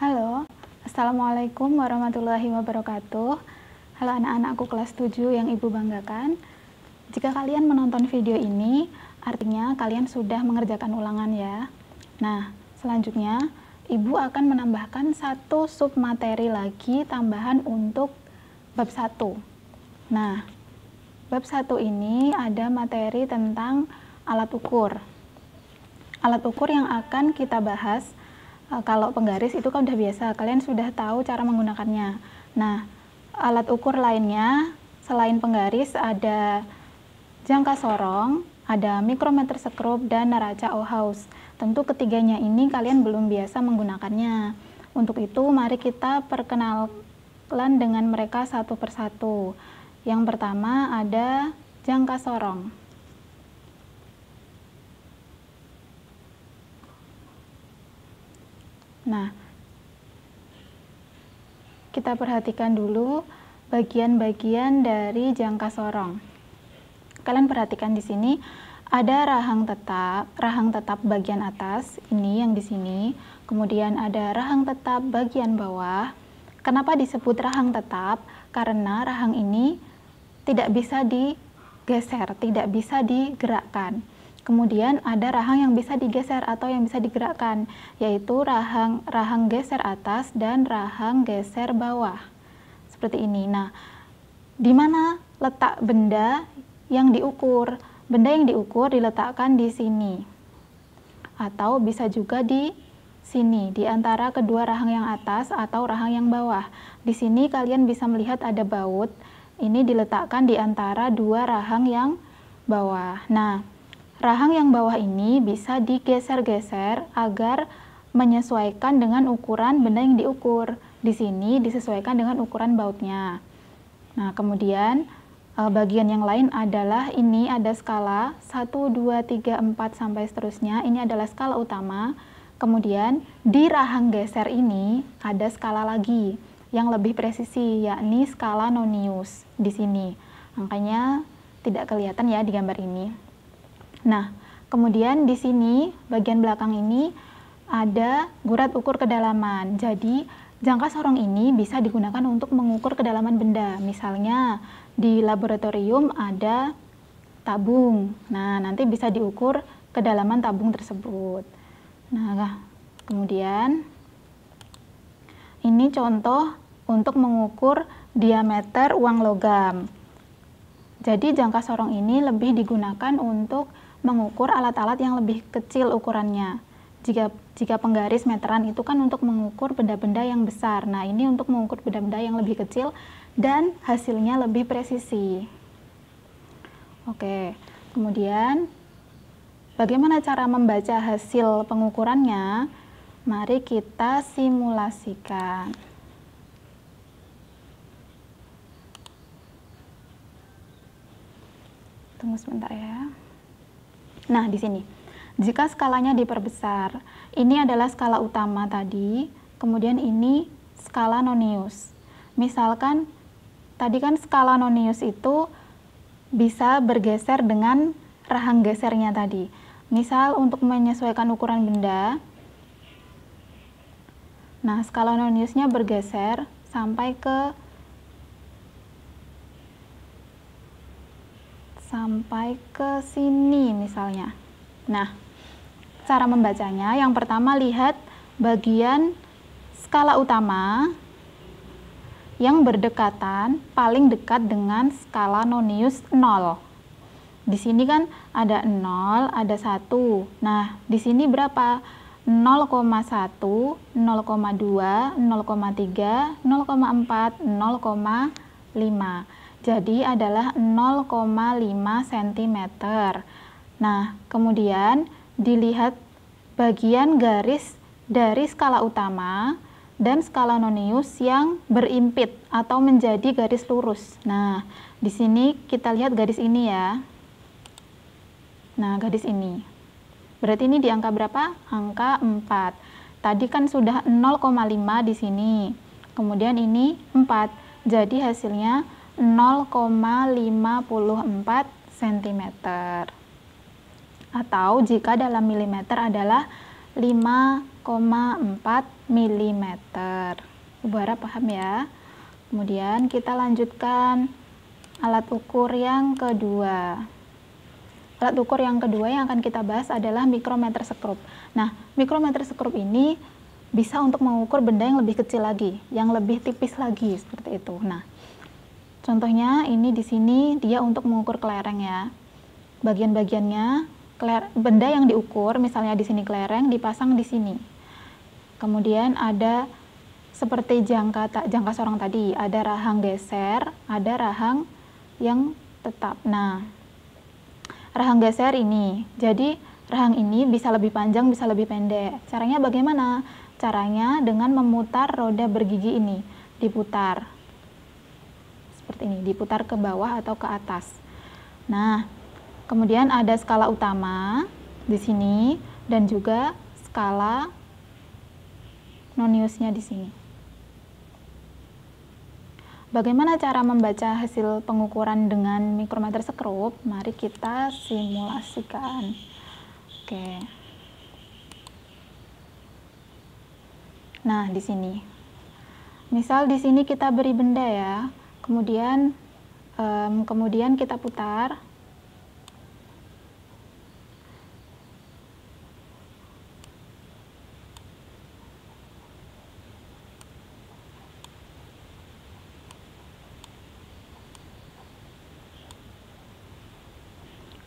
Halo, Assalamualaikum warahmatullahi wabarakatuh. Halo anak-anakku kelas 7 yang Ibu banggakan. Jika kalian menonton video ini, artinya kalian sudah mengerjakan ulangan ya. Nah, selanjutnya Ibu akan menambahkan satu submateri lagi tambahan untuk bab 1. Nah, bab 1 ini ada materi tentang alat ukur. Alat ukur yang akan kita bahas, kalau penggaris itu kan udah biasa, kalian sudah tahu cara menggunakannya. Nah, alat ukur lainnya selain penggaris ada jangka sorong, ada mikrometer sekrup, dan neraca Auhaus. Tentu ketiganya ini kalian belum biasa menggunakannya. Untuk itu mari kita perkenalan dengan mereka satu persatu. Yang pertama ada jangka sorong. Nah, kita perhatikan dulu bagian-bagian dari jangka sorong. Kalian perhatikan di sini ada rahang tetap bagian atas, ini yang di sini. Kemudian ada rahang tetap bagian bawah. Kenapa disebut rahang tetap? Karena rahang ini tidak bisa digeser, tidak bisa digerakkan. Kemudian ada rahang yang bisa digeser atau yang bisa digerakkan, yaitu rahang geser atas dan rahang geser bawah. Seperti ini. Nah, di mana letak benda yang diukur? Benda yang diukur diletakkan di sini. Atau bisa juga di sini, di antara kedua rahang yang atas atau rahang yang bawah. Di sini kalian bisa melihat ada baut. Ini diletakkan di antara dua rahang yang bawah. Nah, rahang yang bawah ini bisa digeser-geser agar menyesuaikan dengan ukuran benda yang diukur. Di sini disesuaikan dengan ukuran bautnya. Nah, kemudian bagian yang lain adalah ini ada skala 1, 2, 3, 4 sampai seterusnya. Ini adalah skala utama. Kemudian di rahang geser ini ada skala lagi yang lebih presisi, yakni skala nonius di sini. Angkanya tidak kelihatan ya di gambar ini. Nah, kemudian di sini bagian belakang ini ada gurat ukur kedalaman. Jadi jangka sorong ini bisa digunakan untuk mengukur kedalaman benda. Misalnya di laboratorium ada tabung. Nah, nanti bisa diukur kedalaman tabung tersebut. Nah, kemudian ini contoh untuk mengukur diameter uang logam. Jadi jangka sorong ini lebih digunakan untuk mengukur alat-alat yang lebih kecil ukurannya. Jika penggaris meteran itu kan untuk mengukur benda-benda yang besar. Nah, ini untuk mengukur benda-benda yang lebih kecil dan hasilnya lebih presisi. Oke, kemudian bagaimana cara membaca hasil pengukurannya? Mari kita simulasikan. Tunggu sebentar ya. Nah, di sini. Jika skalanya diperbesar, ini adalah skala utama tadi, kemudian ini skala nonius. Misalkan, tadi kan skala nonius itu bisa bergeser dengan rahang gesernya tadi. Misal untuk menyesuaikan ukuran benda, nah skala noniusnya bergeser sampai ke sini misalnya. Nah, cara membacanya, yang pertama lihat bagian skala utama yang berdekatan, paling dekat dengan skala nonius 0. Di sini kan ada 0, ada 1. Nah, di sini berapa? 0,1, 0,2, 0,3, 0,4, 0,5. Jadi adalah 0,5 cm. Nah, kemudian dilihat bagian garis dari skala utama dan skala nonius yang berimpit atau menjadi garis lurus. Nah, di sini kita lihat garis ini ya. Nah, garis ini. Berarti ini di angka berapa? Angka 4. Tadi kan sudah 0,5 di sini. Kemudian ini 4. Jadi hasilnya 0,54 cm. Atau jika dalam milimeter adalah 5 mm. Ibu harap paham ya. Kemudian kita lanjutkan alat ukur yang kedua. Alat ukur yang kedua yang akan kita bahas adalah mikrometer sekrup. Nah, mikrometer sekrup ini bisa untuk mengukur benda yang lebih kecil lagi, yang lebih tipis lagi, seperti itu. Nah, contohnya ini di sini dia untuk mengukur kelereng ya. Bagian-bagiannya, benda yang diukur, misalnya di sini kelereng, dipasang di sini. Kemudian ada seperti jangka sorong tadi, ada rahang geser, ada rahang yang tetap. Nah, rahang geser ini, jadi rahang ini bisa lebih panjang, bisa lebih pendek. Caranya bagaimana? Caranya dengan memutar roda bergigi ini, diputar. Seperti ini, diputar ke bawah atau ke atas. Nah, kemudian ada skala utama di sini dan juga skala noniusnya di sini. Bagaimana cara membaca hasil pengukuran dengan mikrometer sekrup? Mari kita simulasikan. Oke. Nah, di sini. Misal di sini kita beri benda ya. Kemudian kita putar.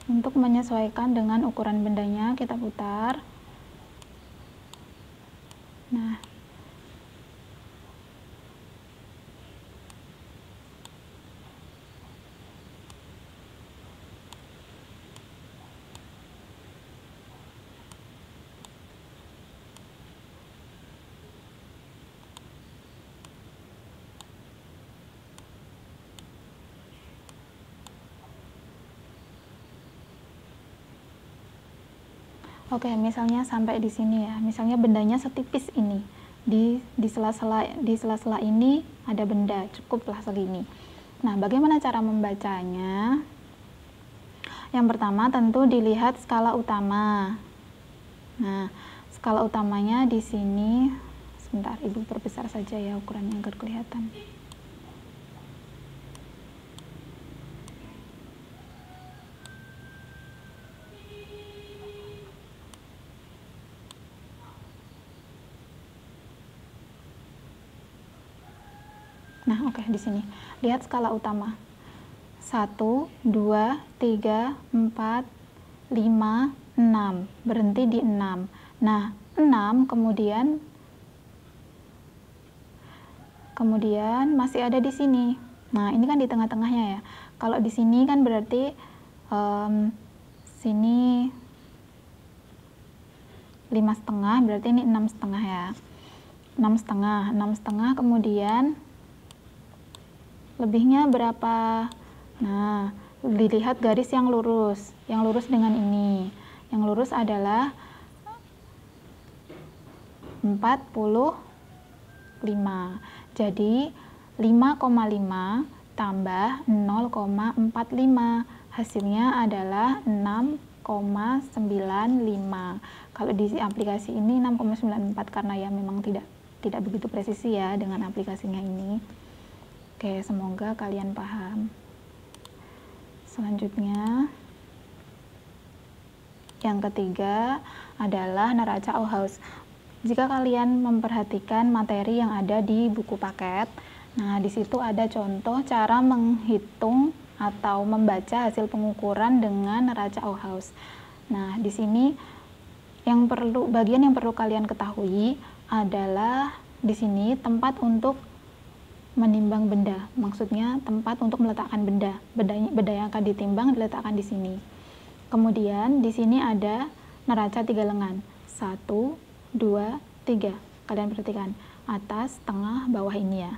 Untuk menyesuaikan dengan ukuran bendanya, kita putar. Nah, oke, misalnya sampai di sini ya. Misalnya bendanya setipis ini. Di sela-sela ini ada benda, cukuplah segini. Nah, bagaimana cara membacanya? Yang pertama tentu dilihat skala utama. Nah, skala utamanya di sini. Sebentar, Ibu perbesar saja ya ukurannya agar kelihatan. Nah, oke, di sini. Lihat skala utama. 1, 2, 3, 4, 5, 6. Berhenti di 6. Nah, 6 kemudian masih ada di sini. Nah, ini kan di tengah-tengahnya ya. Kalau di sini kan berarti sini 5,5, berarti ini 6,5 ya. 6,5 kemudian lebihnya berapa? Nah, dilihat garis yang lurus dengan ini. Yang lurus adalah 45. Jadi 5,5 tambah 0,45, hasilnya adalah 6,95. Kalau di aplikasi ini 6,94 karena ya memang tidak begitu presisi ya dengan aplikasinya ini. Oke, semoga kalian paham. Selanjutnya, yang ketiga adalah neraca Auhaus. Jika kalian memperhatikan materi yang ada di buku paket, nah di situ ada contoh cara menghitung atau membaca hasil pengukuran dengan neraca Auhaus. Nah, di sini bagian yang perlu kalian ketahui adalah di sini tempat untuk menimbang benda, maksudnya tempat untuk meletakkan benda yang akan ditimbang diletakkan di sini. Kemudian di sini ada neraca 3 lengan, 1, 2, 3. Kalian perhatikan atas, tengah, bawah ini ya.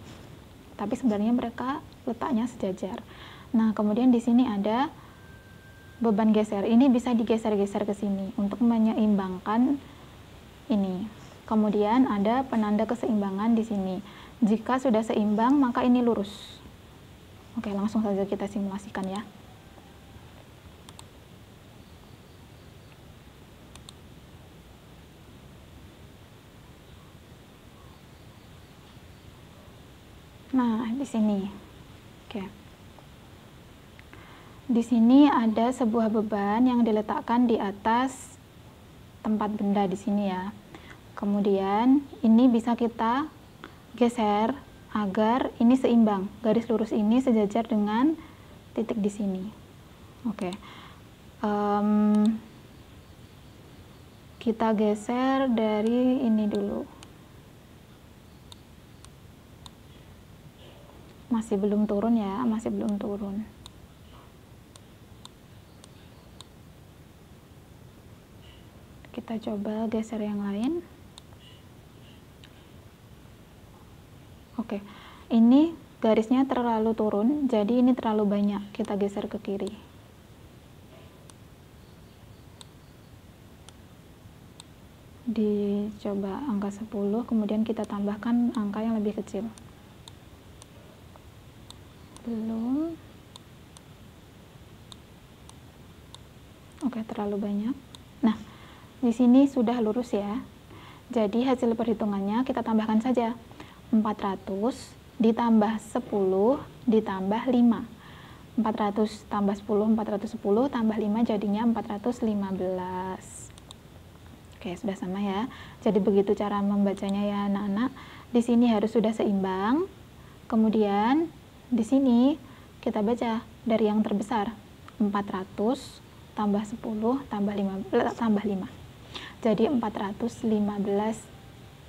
Tapi sebenarnya mereka letaknya sejajar. Nah, kemudian di sini ada beban geser. Ini bisa digeser-geser ke sini untuk menyeimbangkan ini. Kemudian ada penanda keseimbangan di sini. Jika sudah seimbang, maka ini lurus. Oke, langsung saja kita simulasikan ya. Nah, di sini. Oke. Di sini ada sebuah beban yang diletakkan di atas tempat benda di sini ya. Kemudian ini bisa kita geser agar ini seimbang. Garis lurus ini sejajar dengan titik di sini. Oke. Kita geser dari ini dulu. Masih belum turun ya, masih belum turun. Kita coba geser yang lain. Oke, ini garisnya terlalu turun, jadi ini terlalu banyak. Kita geser ke kiri. Dicoba angka 10, kemudian kita tambahkan angka yang lebih kecil. Belum. Oke, terlalu banyak. Nah, di sini sudah lurus ya. Jadi hasil perhitungannya kita tambahkan saja. 400 ditambah 10 ditambah 5. 400 tambah 10, 410 tambah 5 jadinya 415. Oke, sudah sama ya. Jadi begitu cara membacanya ya anak-anak. Di sini harus sudah seimbang. Kemudian di sini kita baca dari yang terbesar. 400 tambah 10 tambah 5. Jadi 415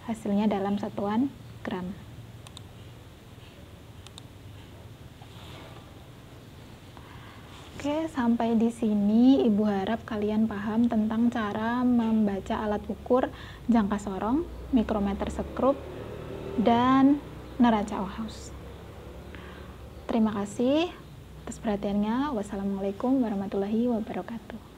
hasilnya dalam satuan gram. Oke, sampai di sini Ibu harap kalian paham tentang cara membaca alat ukur jangka sorong, mikrometer sekrup, dan neraca Ohaus. Terima kasih atas perhatiannya. Wassalamualaikum warahmatullahi wabarakatuh.